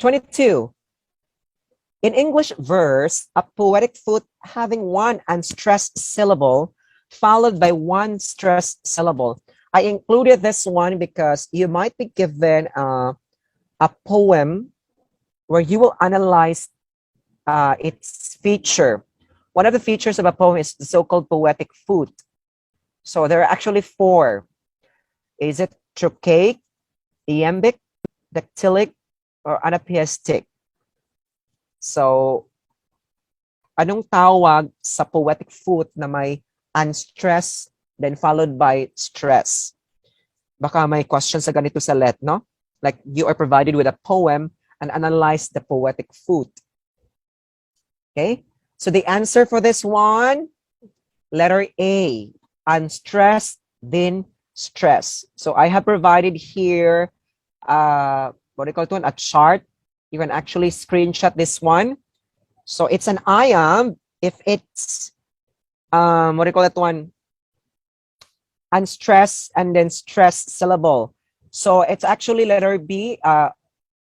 22. In English verse, a poetic foot having one unstressed syllable followed by one stressed syllable. I included this one because you might be given a poem where you will analyze its feature. One of the features of a poem is the so-called poetic foot. So there are actually 4. Is it trochaic, iambic, dactylic, or anapaestic? So, anong tawag sa poetic foot na may unstressed then followed by stress? Baka may question sa ganito sa let, no? Like you are provided with a poem and analyze the poetic foot. Okay? So the answer for this one, letter A, unstressed then stress. So I have provided here what do you call it, a chart. You can actually screenshot this one. So it's an iamb if it's what do you call that one, unstressed and then stressed syllable. So it's actually letter B.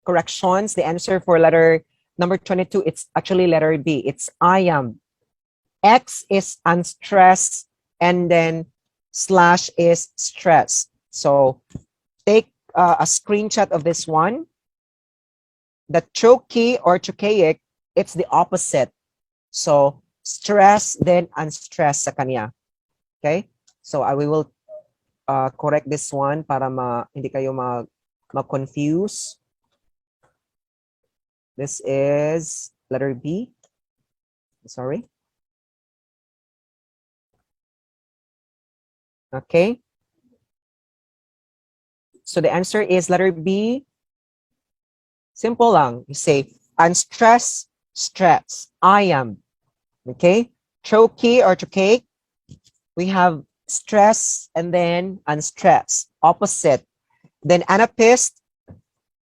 Corrections, the answer for letter number 22, it's actually letter B. It's iamb. X is unstressed and then slash is stress. So take a screenshot of this one. The trochee or trochaic, it's the opposite. So stress then unstressed sa kanya. Okay? So we will correct this one para hindi kayo ma-confuse. This is letter B. Sorry. Okay. So the answer is letter B. Simple lang. You say unstressed, stress. Iamb. Okay. Trochee or trochaic. We have stress and then unstressed. Opposite. Then anapaest.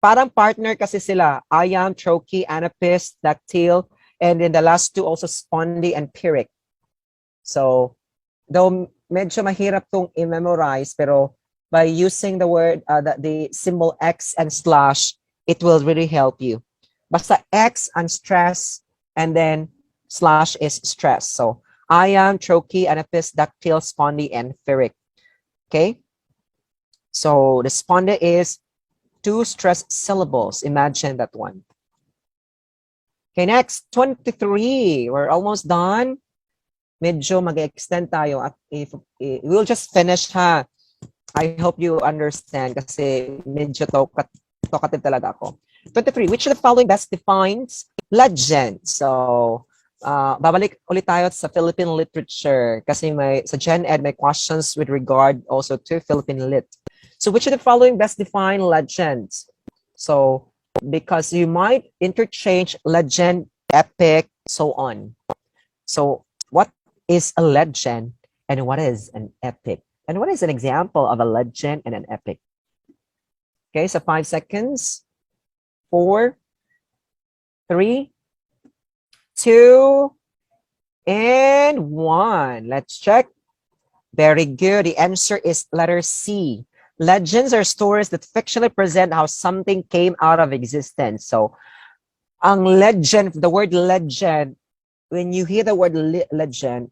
Parang partner kasi sila. Iamb, trochee, anapaest, dactyl. And then the last two also spondy and pyrrhic. So, though medyo mahirap tong i-memorize, pero by using the word, the symbol X and slash, it will really help you. Basta X unstressed and then slash is stress. So, iamb, trochee, anapaest, dactyl, spondy, and pyrrhic. Okay? So, the spondy is 2 stressed syllables. Imagine that one. Okay, next, 23. We're almost done. Medyo mag-extend tayo. At we'll just finish, ha. I hope you understand kasi medyo talkative talaga ako. 23. Which of the following best defines legend? So, babalik ulit tayo sa Philippine literature kasi sa Gen Ed may questions with regard also to Philippine lit. So which of the following best define legends? So because you might interchange legend, epic, so on. So what is a legend and what is an epic? And what is an example of a legend and an epic? Okay, so 5 seconds. 4, 3, 2, and 1. Let's check. Very good. The answer is letter C. Legends are stories that fictionally present how something came out of existence. So, ang legend, the word legend, when you hear the word legend,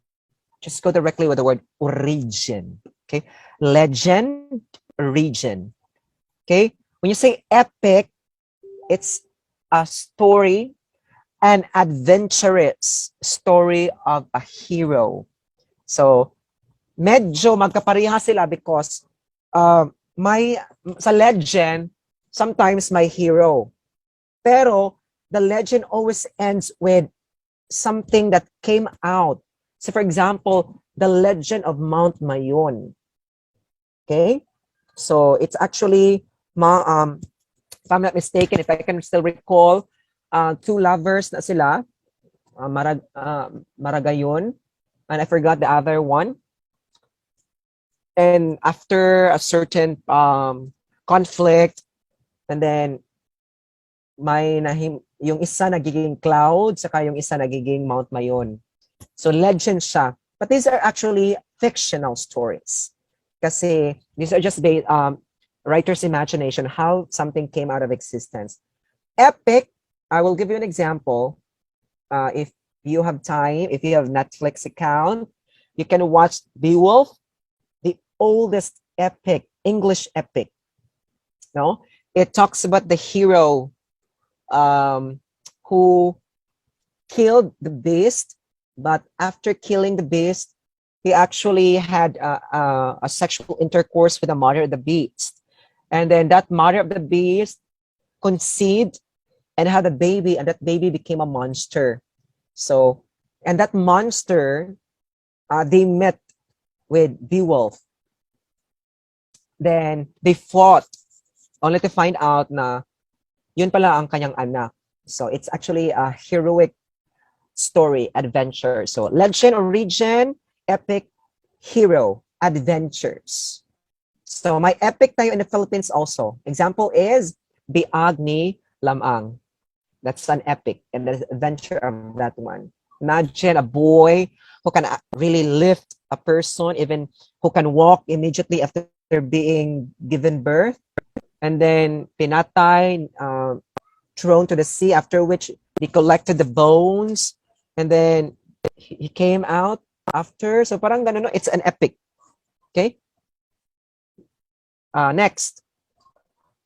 just go directly with the word origin. Okay? Legend, origin. Okay? When you say epic, it's a story, an adventurous story of a hero. So, medyo magkapareha sila because sa legend, sometimes my hero. Pero, the legend always ends with something that came out. So, for example, the legend of Mount Mayon. Okay? So, it's actually, if I'm not mistaken, if I can still recall, 2 lovers na sila, Maragayon, and I forgot the other one. And after a certain conflict, and then yung isa nagiging cloud, saka yung isa nagiging Mount Mayon. So legend siya. But these are actually fictional stories. Kasi these are just based writer's imagination, how something came out of existence. Epic, I will give you an example. If you have time, if you have Netflix account, you can watch Beowulf, the oldest epic, English epic. No, it talks about the hero who killed the beast, but after killing the beast, he actually had a sexual intercourse with the mother of the beast, and then that mother of the beast conceived and had a baby, and that baby became a monster. So, and that monster, they met with Beowulf. Then they fought, only to find out na yun pala ang kanyang anak. So it's actually a heroic story, adventure. So legend, origin, epic, hero, adventures. So may epic tayo in the Philippines also. Example is Biag ni Lamang. That's an epic and the adventure of that one. Imagine a boy who can really lift a person, even who can walk immediately after being given birth, and then pinatay, thrown to the sea, after which they collected the bones, and then he came out after. So parang ganun, no? It's an epic. Okay? Next.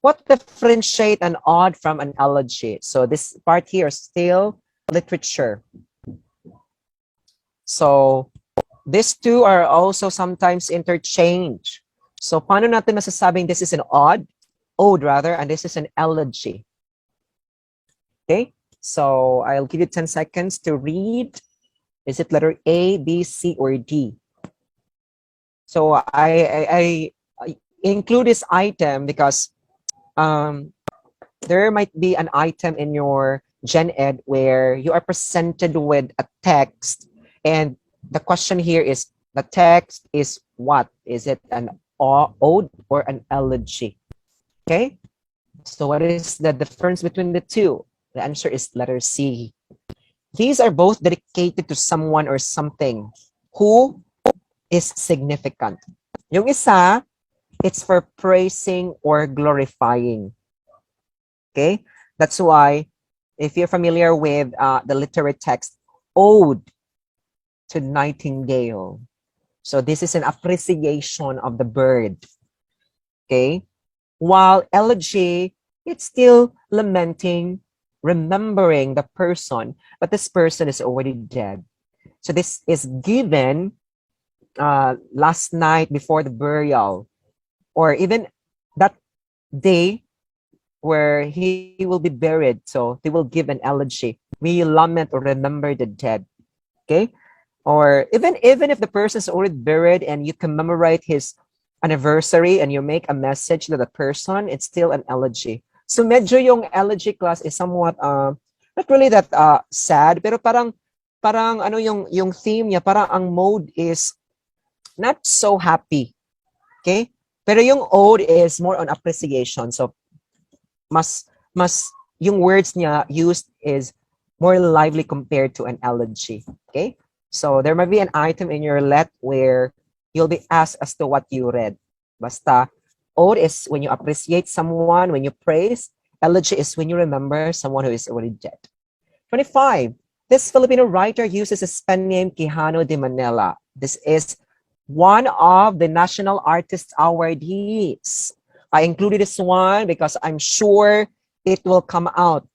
What differentiate an ode from an elegy? So this part here is still literature. So these two are also sometimes interchanged. So paano natin masasabing this is an ode rather, and this is an elegy? Okay, so I'll give you 10 seconds to read. Is it letter A, B, C, or D? So I include this item because there might be an item in your Gen Ed where you are presented with a text, and the question here is, the text is what? Is it an ode or an elegy? Okay, so what is the difference between the two? The answer is letter C. These are both dedicated to someone or something who is significant. Yung isa, it's for praising or glorifying. Okay, that's why if you're familiar with the literary text, Ode to Nightingale. So this is an appreciation of the bird. Okay, while elegy, it's still lamenting, remembering the person, but this person is already dead. So this is given last night before the burial, or even that day where he will be buried. So they will give an elegy. We lament or remember the dead. Okay? Or even if the person is already buried and you commemorate his anniversary and you make a message to the person, it's still an elegy. So medyo yung elegy class is somewhat not really that sad, pero parang ano yung theme niya, parang ang mode is not so happy. Okay? Pero yung ode is more on appreciation. So mas yung words niya used is more lively compared to an elegy. Okay? So there might be an item in your let where you'll be asked as to what you read. Basta, ode is when you appreciate someone, when you praise. Elegy is when you remember someone who is already dead. 25. This Filipino writer uses a pen name Quijano de Manila. This is one of the National Artist Awardees. I included this one because I'm sure it will come out.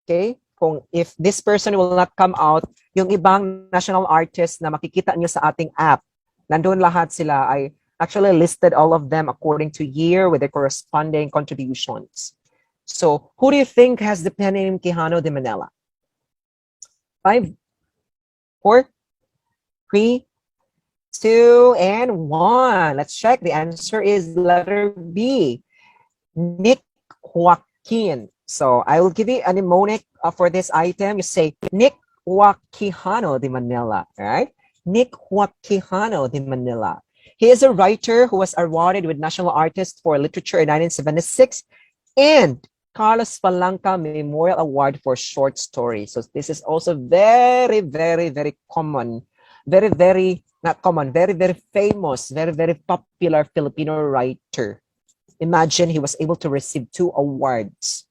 Okay? Kung if this person will not come out, yung ibang national artists na makikita nyo sa ating app, nandun lahat sila. I actually listed all of them according to year with their corresponding contributions. So, who do you think has the pen name Quijano de Manila? 5, 4, 3, 2, and 1. Let's check. The answer is letter B. Nick Joaquin. So I will give you a mnemonic for this item. You say Nick Joaquijano de Manila, right? Nick Joaquijano de Manila. He is a writer who was awarded with National Artist for Literature in 1976 and Carlos Palanca Memorial Award for Short Stories. So this is also very, very, very common. Very, very, not common, very, very famous, very, very popular Filipino writer. Imagine he was able to receive 2 awards.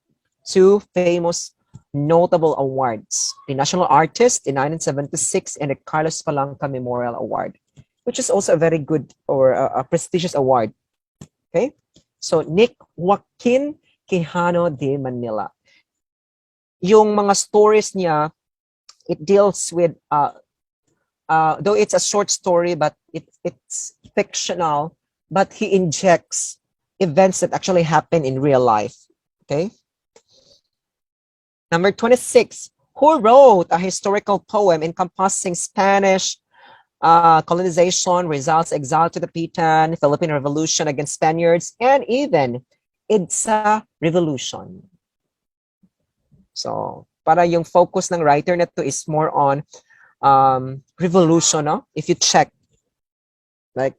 two famous notable awards, the National Artist in 1976 and the Carlos Palanca Memorial Award, which is also a very good or a prestigious award. Okay, so Nick Joaquin Quijano de Manila. Yung mga stories niya, it deals with, though it's a short story, but it's fictional, but he injects events that actually happen in real life. Okay. Number 26, who wrote a historical poem encompassing Spanish colonization, Rizal's exile to the Pitan, Philippine Revolution against Spaniards, and even EDSA Revolution. So, para yung focus ng writer na to is more on revolution, no? If you check, like,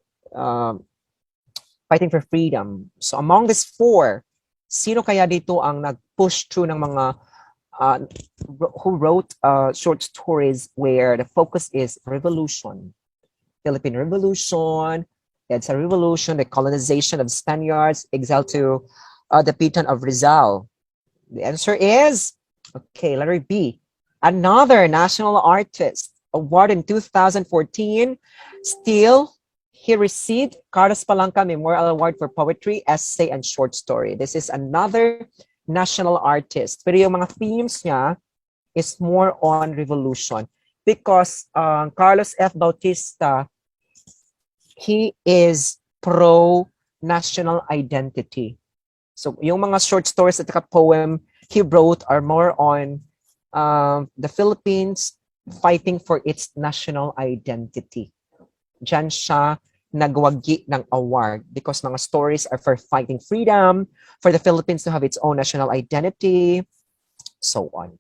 fighting for freedom. So, among these four, sino kaya dito ang nag-push through ng mga who wrote short stories where the focus is revolution? Philippine Revolution, EDSA Revolution, the colonization of Spaniards, exile to the Pitan of Rizal. The answer is, okay, letter B. Another national artist award in 2014. Still, he received Carlos Palanca Memorial Award for Poetry, Essay, and Short Story. This is another national artist. Pero yung mga themes niya is more on revolution. Because Carlos F. Bautista, he is pro-national identity. So yung mga short stories at poem he wrote are more on the Philippines fighting for its national identity. Diyan siya nagwagi ng award because mga stories are for fighting freedom, for the Philippines to have its own national identity, so on.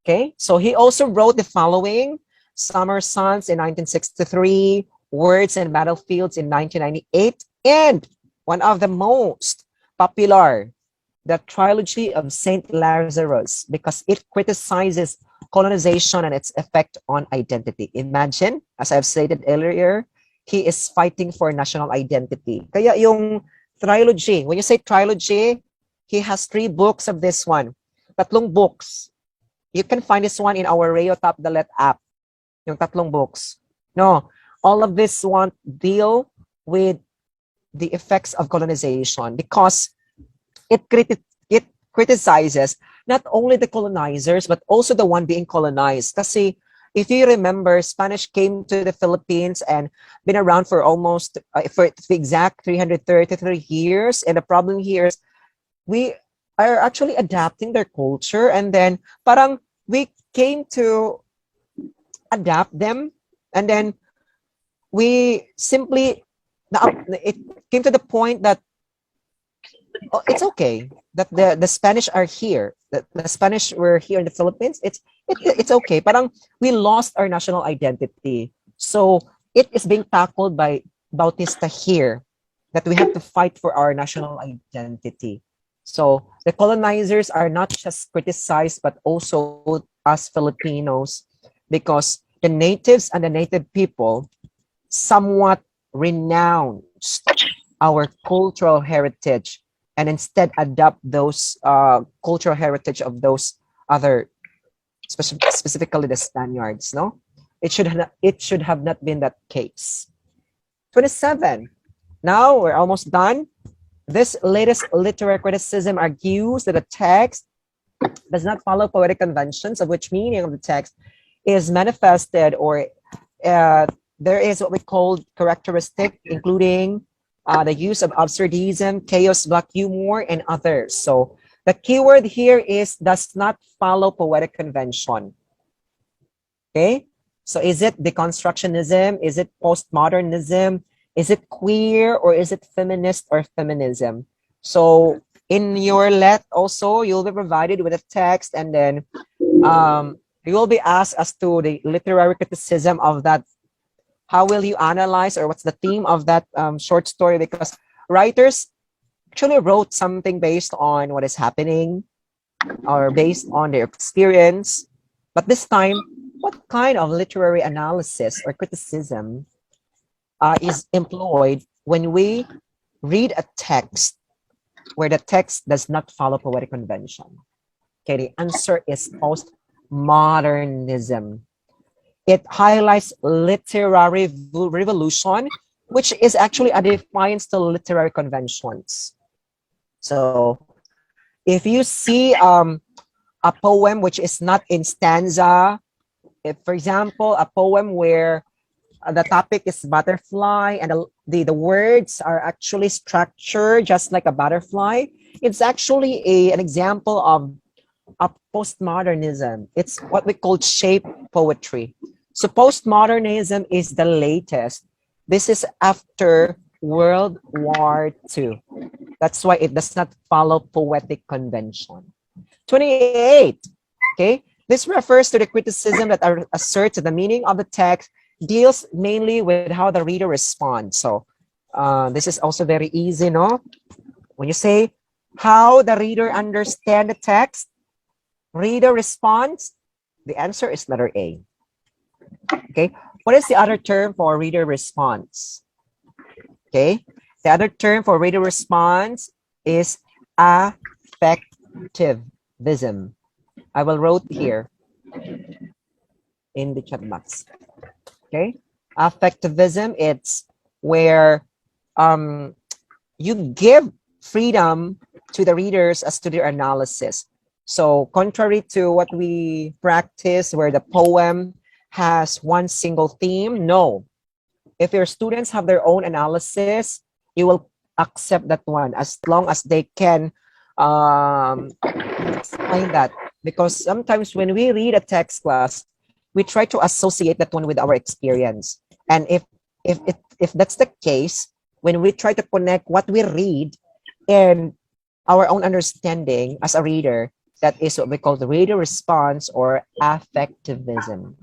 Okay, so he also wrote the following: Summer Suns in 1963, Words and Battlefields in 1998, and one of the most popular, the trilogy of Saint Lazarus, because it criticizes colonization and its effect on identity. Imagine, as I've stated earlier, he is fighting for national identity. Kaya yung trilogy, when you say trilogy, he has 3 books of this one. Tatlong books. You can find this one in our REO Top the Let app. Yung tatlong books. No, all of this one deal with the effects of colonization because it criticizes not only the colonizers but also the one being colonized. Kasi if you remember, Spanish came to the Philippines and been around for almost, for the exact 333 years. And the problem here is we are actually adapting their culture, and then parang we came to adapt them, and then we simply, it came to the point that it's okay that the Spanish are here, that the Spanish were here in the Philippines. It's okay. Parang we lost our national identity. So it is being tackled by Bautista here, that we have to fight for our national identity. So the colonizers are not just criticized, but also us Filipinos, because the natives and the native people somewhat renounced our cultural heritage and instead adopt those cultural heritage of those other, specifically the Spaniards. No, it should have not been that case. 27. Now we're almost done. This latest literary criticism argues that a text does not follow poetic conventions, of which meaning of the text is manifested, or there is what we call characteristic, including the use of absurdism, chaos, black humor, and others. So the keyword here is does not follow poetic convention. Okay, so is it deconstructionism? Is it postmodernism? Is it queer, or is it feminist or feminism? So in your let also, you'll be provided with a text, and then you will be asked as to the literary criticism of that. How will you analyze, or what's the theme of that short story? Because writers actually wrote something based on what is happening or based on their experience. But this time, what kind of literary analysis or criticism is employed when we read a text where the text does not follow poetic convention? Okay, the answer is postmodernism. It highlights literary revolution, which is actually a defiance to literary conventions. So if you see a poem which is not in stanza, if for example, a poem where the topic is butterfly and the words are actually structured just like a butterfly, it's actually an example of a postmodernism. It's what we call shape poetry. So postmodernism is the latest. This is after World War II. That's why it does not follow poetic convention. 28. Okay, this refers to the criticism that asserts that the meaning of the text deals mainly with how the reader responds. So this is also very easy, no? When you say how the reader understand the text, reader response, the answer is letter A. Okay, what is the other term for reader response? Okay, the other term for reader response is affectivism. I will wrote here in the chat box. Okay, affectivism, it's where you give freedom to the readers as to their analysis. So contrary to what we practice where the poem has one single theme, no. If your students have their own analysis, you will accept that one as long as they can explain that. Because sometimes when we read a text class, we try to associate that one with our experience. And if that's the case, when we try to connect what we read and our own understanding as a reader, that is what we call the reader response or affectivism.